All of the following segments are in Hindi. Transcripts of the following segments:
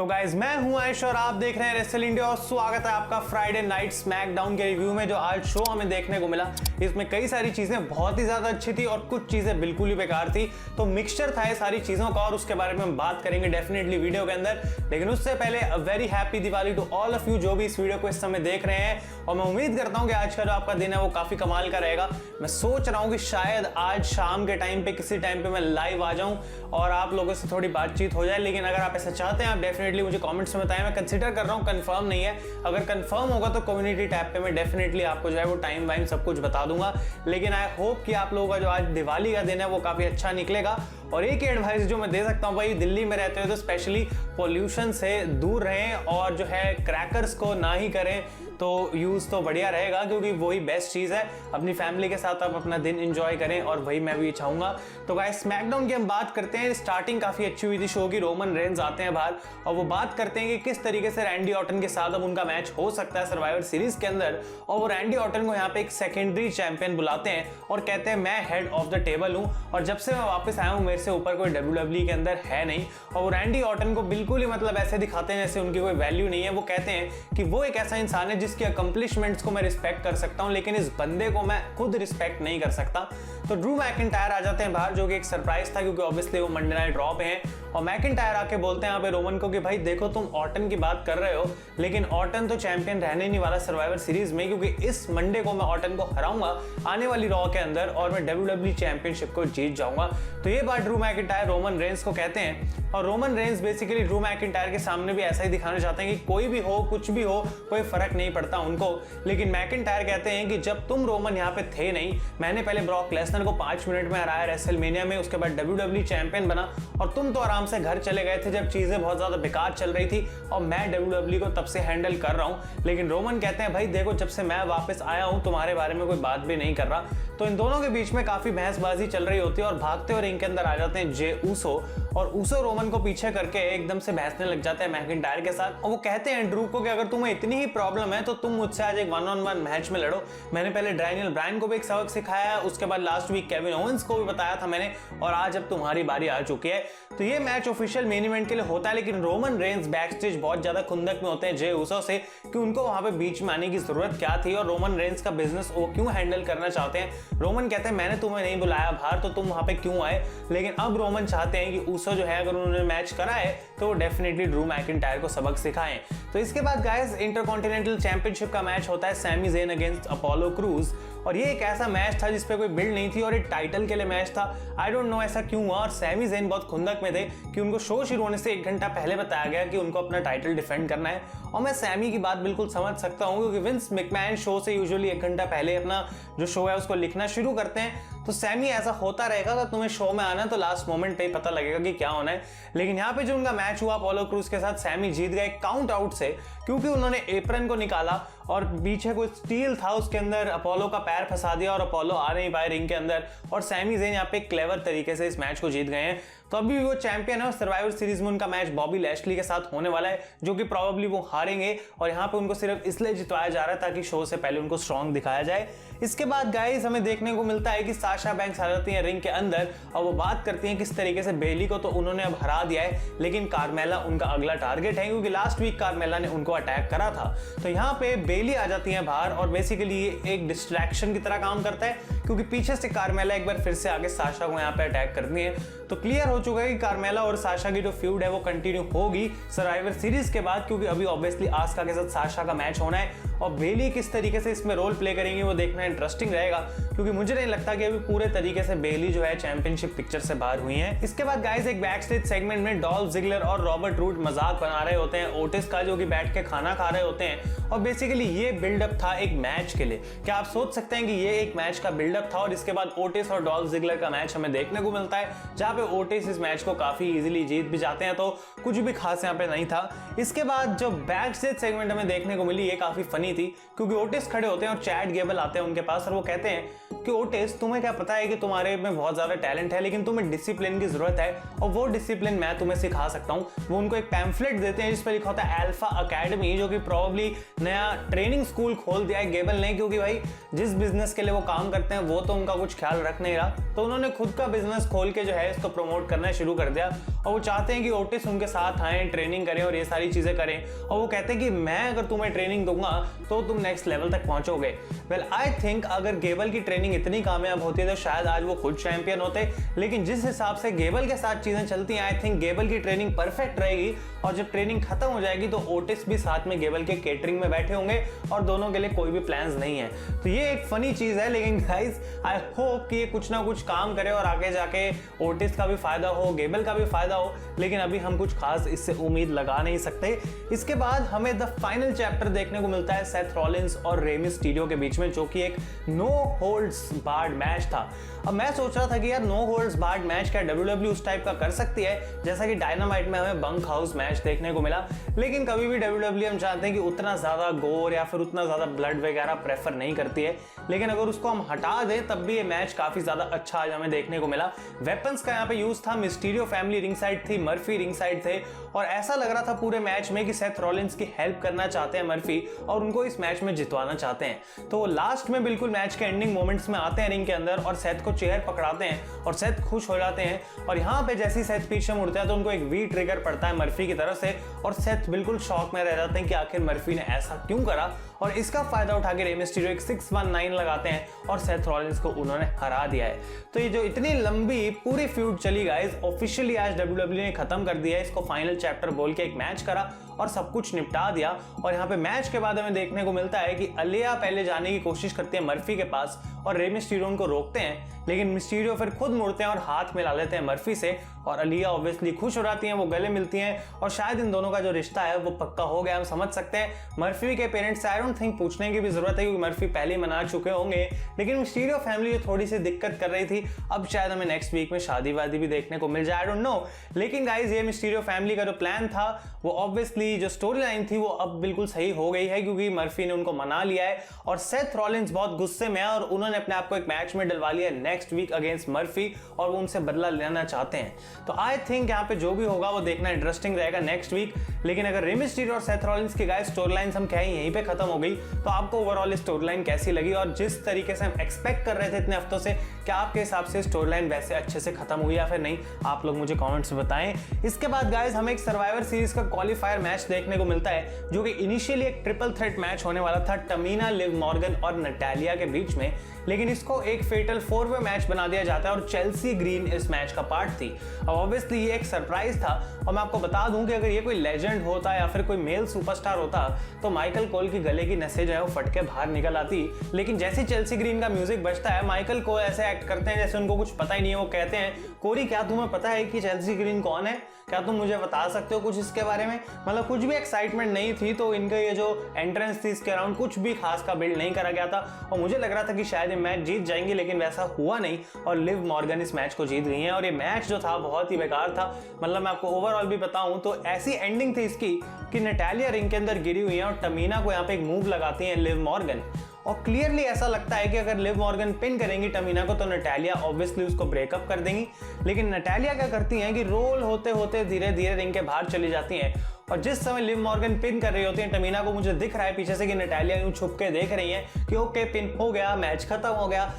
गाइस, मैं हूं आयुष और आप देख रहे हैं रेसल इंडिया और स्वागत है आपका फ्राइडे नाइट स्मैकडाउन के रिव्यू में। जो आज शो हमें देखने को मिला, इसमें कई सारी चीजें बहुत ही ज्यादा अच्छी थी और कुछ चीजें बिल्कुल ही बेकार थी। तो मिक्सचर था ये सारी चीजों का और उसके बारे में हम बात करेंगे डेफिनेटली वीडियो के अंदर। लेकिन उससे पहले a very happy Diwali to all of you जो भी इस वीडियो को इस समय देख रहे हैं। और मैं उम्मीद करता हूं कि आज का जो आपका दिन है वो काफी कमाल का रहेगा। मैं सोच रहा हूं कि शायद आज शाम के टाइम पे किसी टाइम पे मैं लाइव आ जाऊं और आप लोगों से थोड़ी बातचीत हो जाए। लेकिन अगर आप ऐसा चाहते हैं आप डेफिनेटली मुझे कमेंट्स में बताएं। मैं कंसीडर कर रहा हूं, कंफर्म नहीं है। अगर कंफर्म होगा तो कम्युनिटी टैब पे मैं डेफिनेटली आपको जो है वो टाइम वाइम सब कुछ बता दूंगा। लेकिन आई होप कि आप लोगों का जो आज दिवाली का दिन है वो काफी अच्छा निकलेगा। और एक एडवाइस जो मैं दे सकता हूं भाई, दिल्ली में रहते हो तो स्पेशली पोल्यूशन से दूर रहें और जो है क्रैकर्स को ना ही करें तो यूज तो बढ़िया रहेगा, क्योंकि वही बेस्ट चीज है। अपनी फैमिली के साथ आप अपना दिन एंजॉय करें और वही मैं भी चाहूंगा। तो गाइस, स्मैकडाउन की हम बात करते हैं। स्टार्टिंग काफी अच्छी हुई थी शो की। रोमन रेंज आते हैं बाहर और वो बात करते हैं कि किस तरीके से रैंडी ऑर्टन के साथ अब उनका मैच हो सकता है सर्वाइवर सीरीज के अंदर। और वो रैंडी ऑर्टन को यहाँ पे एक सेकेंडरी चैंपियन बुलाते हैं और कहते हैं मैं हेड ऑफ द टेबल हूं और जब से मैं वापस आया हूं मेरे से ऊपर कोई WWE के अंदर है नहीं। और वो रैंडी ऑर्टन को बिल्कुल ही मतलब ऐसे दिखाते हैं जैसे उनकी कोई वैल्यू नहीं है। वो कहते हैं कि वो एक ऐसा इंसान है जिसकी अकम्पलिशमेंट को मैं रिस्पेक्ट कर सकता हूं, लेकिन इस बंदे को मैं खुद रिस्पेक्ट नहीं कर सकता। तो ड्रू मैकिंटायर आ जाते हैं बाहर, जो कि एक सरप्राइज था क्योंकि ऑब्वियसली वो मंडे नाइट रॉ पे हैं। और मैकिंटायर आके बोलते हैं यहाँ पे रोमन को कि भाई देखो, तुम ऑर्टन की बात कर रहे हो लेकिन ऑर्टन तो चैंपियन रहने नहीं वाला सर्वाइवर सीरीज में, क्योंकि इस मंडे को मैं ऑर्टन को हराऊंगा आने वाली रॉ के अंदर और मैं WWE चैंपियनशिप को जीत जाऊंगा। तो ये बात ड्रू मैकिंटायर रोमन रेंज को कहते हैं और Roman Reigns basically Drew McIntyre के सामने भी ऐसा ही दिखाना चाहते हैं कि कोई भी हो, कुछ भी हो, कोई फर्क नहीं पड़ता उनको। लेकिन मैकिंटायर कहते हैं कि जब तुम रोमन यहाँ पे थे नहीं, मैंने पहले ब्रॉक लेसनर को 5 मिनट में हराया रेसलमेनिया में, उसके बाद WWE चैंपियन बना और तुम तो आराम से घर चले गए थे जब चीजें बहुत ज्यादा बेकार चल रही थी और मैं WWE को तब से हैंडल कर रहा हूं। लेकिन रोमन कहते हैं भाई देखो, जब से मैं वापस आया हूं तुम्हारे बारे में कोई बात भी नहीं कर रहा। तो इन दोनों के बीच में काफी बहसबाजी चल रही होती है और भागते हुए रिंग के अंदर आ जाते हैं जे ऊसो और ऊसो रोमन को पीछे करके एकदम से बहसने लग जाते हैं मैकिंटायर के साथ। और वो कहते हैं ड्रू को कि अगर तुम्हें इतनी ही प्रॉब्लम है तो तुम मुझसे आज एक 1-on-1 मैच में लड़ो। मैंने पहले डैनियल ब्रायन को भी एक सबक सिखाया है, उसके बाद लास्ट वीक केविन ओवेंस को भी बताया था मैंने, और आज अब तुम्हारी बारी आ चुकी है। तो ये मैच ऑफिशियल मेन इवेंट के लिए होता है, लेकिन रोमन रेंज बैक स्टेज बहुत ज्यादा खुंदक में होते हैं जे ऊसो से कि उनको वहां पे बीच में आने की जरूरत क्या थी और रोमन रेंज का बिजनेस वो क्यों हैंडल करना चाहते हैं। रोमन कहते हैं मैंने तुम्हें नहीं बुलाया बाहर तो तुम वहां पे क्यों आए। लेकिन अब रोमन चाहते हैं कि ऊसो जो है अगर उन्होंने मैच करा है तो वो डेफिनेटली ड्रू मैकिंटायर को सबक सिखाएं। तो इसके बाद गाइस, इंटरकॉन्टिनेंटल चैंपियनशिप का मैच होता है Sami Zayn against Apollo Crews. और ये एक ऐसा मैच था जिसपे कोई बिल्ड नहीं थी और एक टाइटल के लिए मैच था। आई डोंट नो ऐसा क्यों हुआ। और सैमी ज़ेन बहुत खुंदक में थे कि उनको शो शुरू होने से 1 घंटा पहले बताया गया कि उनको अपना टाइटल डिफेंड करना है। और मैं सैमी की बात बिल्कुल समझ सकता हूँ, क्योंकि विंस मैकमैन शो से यूजुअली 1 घंटा पहले अपना जो शो है उसको लिखना शुरू करते हैं। तो सैमी ऐसा होता रहेगा कि तुम्हें शो में आना है तो लास्ट मोमेंट पे ही पता लगेगा कि क्या होना है। लेकिन यहाँ पे जो उनका मैच हुआ अपोलो क्रूज के साथ, सैमी जीत गए काउंट आउट से, क्योंकि उन्होंने एप्रन को निकाला और पीछे कोई स्टील था उसके अंदर अपोलो का पैर फंसा दिया और अपोलो आ नहीं पाए रिंग के अंदर। और सैमी ज़ेन यहाँ पे क्लेवर तरीके से इस मैच को जीत गए हैं। तो अभी वो चैंपियन है और सर्वाइवर सीरीज में उनका मैच बॉबी लैशली के साथ होने वाला है, जो कि प्रोबेबली वो हारेंगे। और यहाँ पे उनको सिर्फ इसलिए जितवाया जा रहा है ताकि शो से पहले उनको स्ट्रॉन्ग दिखाया जाए। इसके बाद गाइस, हमें देखने को मिलता है कि साशा बैंक्स आ जाती है रिंग के अंदर और वो बात करती हैं किस तरीके से बेली को तो उन्होंने अब हरा दिया है, लेकिन कार्मेला उनका अगला टारगेट है, क्योंकि लास्ट वीक कार्मेला ने उनको अटैक करा था। तो यहाँ पे बेली आ जाती है बाहर और बेसिकली ये एक डिस्ट्रैक्शन की तरह काम करता है, क्योंकि पीछे से कार्मेला एक बार फिर से आगे साशा को यहाँ पे अटैक करती है। तो क्लियर हो चुका है कि कार्मेला और साशा की जो फ्यूड है वो कंटिन्यू होगी सर्वाइवर सीरीज के बाद, क्योंकि अभी ऑब्वियसली आस्का के साथ साशा का मैच होना है। और बेली किस तरीके से इसमें रोल प्ले करेंगे वो देखना इंटरेस्टिंग रहेगा, क्योंकि मुझे नहीं लगता कि अभी पूरे तरीके से बेली जो है चैंपियनशिप पिक्चर से बाहर हुई है। इसके बाद गाइस, एक बैक स्टेज सेगमेंट में डॉल्फ जिगलर और रॉबर्ट रूट मजाक बना रहे होते हैं ओटिस का, जो कि बैठ के खाना खा रहे होते हैं। और बेसिकली ये बिल्डअप था एक मैच के लिए। क्या आप सोच सकते हैं कि ये एक मैच का बिल्डअप था और इसके बाद ओटिस और डॉल्फ जिगलर का मैच हमें देखने को मिलता है, जहां पे ओटिस इस मैच को काफी इजीली जीत भी जाते हैं। तो कुछ भी खास यहाँ पे नहीं था। इसके बाद जो बैक स्टेज सेगमेंट हमें देखने को मिली, ये काफी फनी फनी थी क्योंकि ओटिस खड़े होते हैं और चैट गेबल आते हैं उनके पास और वो कहते हैं कि ओटिस, तुम्हें क्या पता है कि तुम्हारे में बहुत ज़्यादा टैलेंट है लेकिन तुम्हें डिसिप्लिन की ज़रूरत है और वो डिसिप्लिन मैं तुम्हें सिखा सकता हूँ। वो उनको एक पैम्फलेट देते हैं जिस पर लिखा होता है अल्फा अकेडमी, जो कि प्रॉब्ली नया ट्रेनिंग स्कूल खोल दिया है गेबल ने, क्योंकि भाई जिस बिजनेस के लिए वो काम करते हैं वो तो उनका कुछ ख्याल रख नहीं रहा, तो उन्होंने खुद का बिजनेस खोल के जो है इसको प्रमोट करना शुरू कर दिया और वो चाहते हैं कि ओटिस उनके साथ आए, ट्रेनिंग करें और ये सारी चीज़ें करें। और वो कहते हैं कि मैं अगर तुम्हें ट्रेनिंग दूंगा तो तुम नेक्स्ट लेवल तक पहुंचोगे। वेल आई थिंक अगर गेबल की ट्रेनिंग इतनी कामयाब होती तो शायद आज वो खुद चैंपियन होते, लेकिन जिस हिसाब से गेबल के साथ चीजें चलती हैं आई थिंक गेबल की ट्रेनिंग परफेक्ट रहेगी और जब ट्रेनिंग खत्म हो जाएगी तो ओटिस भी साथ में गेबल के केटरिंग में बैठे होंगे और दोनों के लिए कोई भी प्लान्स नहीं है। तो ये एक फनी चीज है, लेकिन गाइस आई होप कि ये कुछ ना कुछ काम करे और आगे जाके ओटिस का भी फायदा हो, गेबल का भी फायदा हो, लेकिन अभी हम कुछ खास इससे उम्मीद लगा नहीं सकते। इसके बाद हमें द फाइनल चैप्टर देखने को मिलता है सेथ रॉलिंस और रे मिस्टीरियो के बीच में, जो कि एक नो होल्ड्स बार्ड मैच था। अब मैं सोच रहा था कि यार नो होल्ड्स बार्ड मैच क्या WWE उस टाइप का कर सकती है जैसा कि डायनामाइट में हमें बंक हाउस मैच देखने को मिला, लेकिन कभी भी WWE हम चाहते हैं कि उतना ज्यादा गोर या फिर उतना ज्यादा ब्लड वगैरह प्रेफर नहीं करती है, लेकिन अगर उसको हम हटा दें तब भी ये मैच काफी ज्यादा अच्छा आज हमें देखने को मिला। वेपन्स का यहाँ पे यूज था, मिस्टीरियो फैमिली रिंग साइड थी, मर्फी रिंग साइड थे और ऐसा लग रहा था पूरे मैच में कि सेथ रॉलिंस की हेल्प करना चाहते हैं मर्फी और उनको इस मैच में जितवाना चाहते हैं। तो लास्ट में बिल्कुल मैच के एंडिंग मोमेंट्स में आते हैं रिंग के अंदर और सेथ को चेयर पकड़ाते हैं और सेथ खुश हो जाते हैं और यहाँ पे जैसे ही सेथ पीछे मुड़ता है तो उनको एक वी ट्रिगर पड़ता है मर्फी की तरफ से और सेथ बिल्कुल शॉक में रह जाते हैं कि आखिर मर्फी ने ऐसा क्यों करा और इसका फायदा उठा के रे मिस्टीरियो एक 619 लगाते हैं और सेथ रॉलिंस को उन्होंने हरा दिया है। तो ये जो इतनी लंबी पूरी फ्यूड चली गाइस, ऑफिशियली आज WWE ने खत्म कर दिया है, इसको फाइनल चैप्टर बोल के एक मैच करा और सब कुछ निपटा दिया। और यहाँ पे मैच के बाद हमें देखने को मिलता है कि अलिया पहले जाने की कोशिश करती है मर्फी के पास और रे मिस्टीरियो उनको रोकते हैं, लेकिन मिस्टीरियो फिर खुद मुड़ते हैं और हाथ मिला लेते हैं मर्फी से और अलिया ऑब्वियसली खुश हो जाती हैं, वो गले मिलती हैं और शायद इन दोनों का जो रिश्ता है वो पक्का हो गया, हम समझ सकते हैं। मर्फी के पेरेंट्स आई डोंट थिंक पूछने की भी जरूरत है क्योंकि मर्फी पहले ही मना चुके होंगे, लेकिन मिस्टीरियो फैमिली जो थोड़ी सी दिक्कत कर रही थी, अब शायद हमें नेक्स्ट वीक में शादी वादी भी देखने को मिल जाए, आई डोंट नो। लेकिन गाइज ये मिस्टीरियो फैमिली का जो प्लान था वो ऑब्वियसली जो स्टोरी लाइन थी वो अब बिल्कुल सही हो गई है क्योंकि मर्फी ने उनको मना लिया है और सेथ रॉलिंस बहुत गुस्से में है और उन्होंने अपने आप को एक मैच में डलवा लिया नेक्स्ट वीक अगेंस्ट मर्फी और वो उनसे बदला लेना चाहते हैं। तो आई थिंक यहाँ पे जो भी होगा वो देखना इंटरेस्टिंग रहेगा नेक्स्ट वीक। लेकिन अगर रे मिस्टीरियो और सेथ रॉलिंस की गाइस स्टोरी लाइंस हम कहें यहीं पे खत्म हो गई, तो आपको ओवरऑल स्टोरी लाइन कैसी लगी और जिस तरीके से हम एक्सपेक्ट कर रहे थे इतने हफ्तों से, क्या आपके हिसाब से स्टोरी लाइन वैसे अच्छे से खत्म हुई या फिर नहीं, आप लोग मुझे कमेंट्स में बताएं। इसके बाद गाइस हमें एक सर्वाइवर सीरीज का क्वालिफायर मैच देखने को मिलता है जो कि इनिशियली एक ट्रिपल थ्रेट मैच होने वाला था टमीना, लिव मॉर्गन और नटालिया के बीच में, लेकिन इसको एक फेटल 4-वे मैच बना दिया जाता है और चेल्सी ग्रीन इस मैच का पार्ट थी। अब ऑब्वियसली ये एक सरप्राइज था और मैं आपको बता दूं कि अगर ये कोई लेजेंड होता या फिर कोई मेल सुपरस्टार होता तो माइकल कोल की गले की नसें जो है वो फट के बाहर निकल आती, लेकिन जैसे चेल्सी ग्रीन का म्यूजिक बजता है माइकल कोल ऐसे एक्ट करते हैं जैसे उनको कुछ पता ही नहीं है। वो कहते हैं, कोरी क्या तुम्हें पता है कि चेल्सी ग्रीन कौन है, क्या तुम मुझे बता सकते हो कुछ इसके बारे में। मतलब कुछ भी एक्साइटमेंट नहीं थी, तो इनका ये जो एंट्रेंस थी इसके अराउंड कुछ भी खास का बिल्ड नहीं करा गया था और मुझे लग रहा था कि शायद ये मैच जीत जाएंगे, लेकिन वैसा हुआ नहीं और लिव मॉर्गन इस मैच को जीत गई हैं और ये मैच जो था बहुत ही बेकार था। मतलब मैं आपको ओवरऑल भी बताऊं तो ऐसी एंडिंग थी इसकी कि नटालिया रिंग के अंदर गिरी हुई है और टमीना को यहाँ पे एक मूव लगाती हैं लिव मॉर्गन और क्लियरली ऐसा लगता है कि अगर लिव मॉर्गन पिन करेंगी टमीना को तो नटालिया ऑब्वियसली उसको ब्रेकअप कर देंगी, लेकिन नटालिया क्या करती हैं कि रोल होते होते धीरे धीरे रिंग के बाहर चली जाती हैं और जिस समय लिव मॉर्गन पिन कर रही होती है टमीना को मुझे दिख रहा है पीछे से कि नटालिया यूं छुप के देख रही है कि ओके पिन हो गया, मैच खत्म हो गया।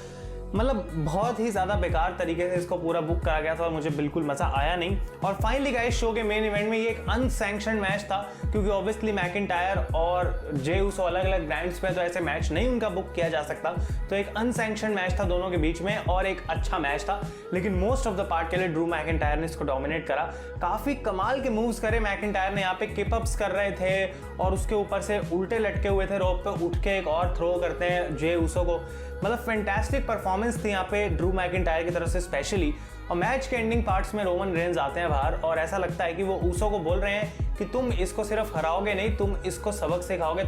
मतलब बहुत ही ज़्यादा बेकार तरीके से इसको पूरा बुक करा गया था और मुझे बिल्कुल मज़ा आया नहीं। और फाइनली गाइस शो के मेन इवेंट में ये एक अनसैंक्शन्ड मैच था क्योंकि ऑब्वियसली मैकिंटायर और जे उसो अलग अलग ग्राउंड्स पे तो ऐसे मैच नहीं उनका बुक किया जा सकता, तो एक अनसैंक्शन्ड मैच था दोनों के बीच में और एक अच्छा मैच था, लेकिन मोस्ट ऑफ द पार्ट के लिए ड्रू मैकिंटायर ने इसको डोमिनेट करा। काफ़ी कमाल के मूव्स करे मैकिंटायर ने, यहाँ पे किप अप्स कर रहे थे और उसके ऊपर से उल्टे लटके हुए थे रोप पे, उठ के एक और थ्रो करते हैं जे उसो को। मतलब फैंटास्टिक परफॉर्मेंस थी यहाँ पे ड्रू मैकिंटायर की तरफ से स्पेशली। और मैच के एंडिंग पार्ट्स में रोमन रेंज आते हैं बाहर और ऐसा लगता है कि वो ऊसो को बोल रहे हैं कि तुम इसको सिर्फ हराओगे नहीं, तुम इसको सबक सिखाओगे,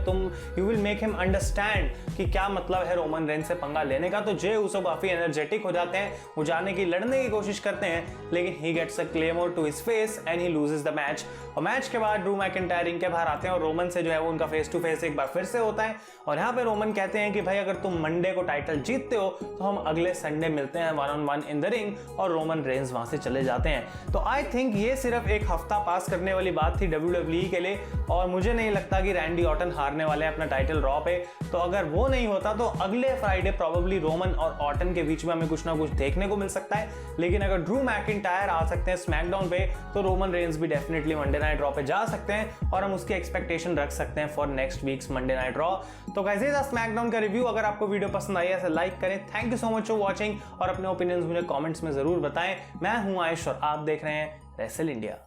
you will make him understand कि क्या मतलब है रोमन रेंज से पंगा लेने का। तो जे उसो काफी एनर्जेटिक हो जाते हैं, वो जाने की लड़ने की कोशिश करते हैं, लेकिन he gets a claymore to his face and he loses the match. और मैच के बाद ड्रू मैकिंटायर रिंग के बाहर आते हैं और रोमन से जो है वो उनका फेस टू फेस एक बार फिर से होता है। और यहाँ पे रोमन कहते हैं कि भाई अगर तुम मंडे को टाइटल जीतते हो तो हम अगले संडे मिलते हैं 1-on-1 इन द रिंग, और रोमन रेंज वहां से चले जाते हैं। तो आई थिंक ये सिर्फ एक हफ्ता पास करने वाली बात थी WWE के लिए, और मुझे नहीं लगता कि रैंडी ऑर्टन हारने वाले हैं अपना टाइटल रॉ पे। तो अगर वो नहीं होता तो अगले फ्राइडे प्रोबेबली रोमन और ऑर्टन के बीच में हमें कुछ ना कुछ देखने को मिल सकता है। लेकिन अगर ड्रू मैकिंटायर आ सकते हैं स्मैकडाउन पे तो रोमन रेंज भी डेफिनेटली मंडे नाइट रॉ पे जा सकते हैं, और हम उसकी एक्सपेक्टेशन रख सकते हैं for next weeks Monday night raw. तो गाइस ये था स्मैकडाउन का रिव्यू। अगर आपको वीडियो पसंद आई है तो लाइक करें। Thank you so much for watching, और अपने ओपिनियंस मुझे कमेंट्स में जरूर बताएं। मैं हूं आयुष और आप देख रहे हैं रेसल इंडिया।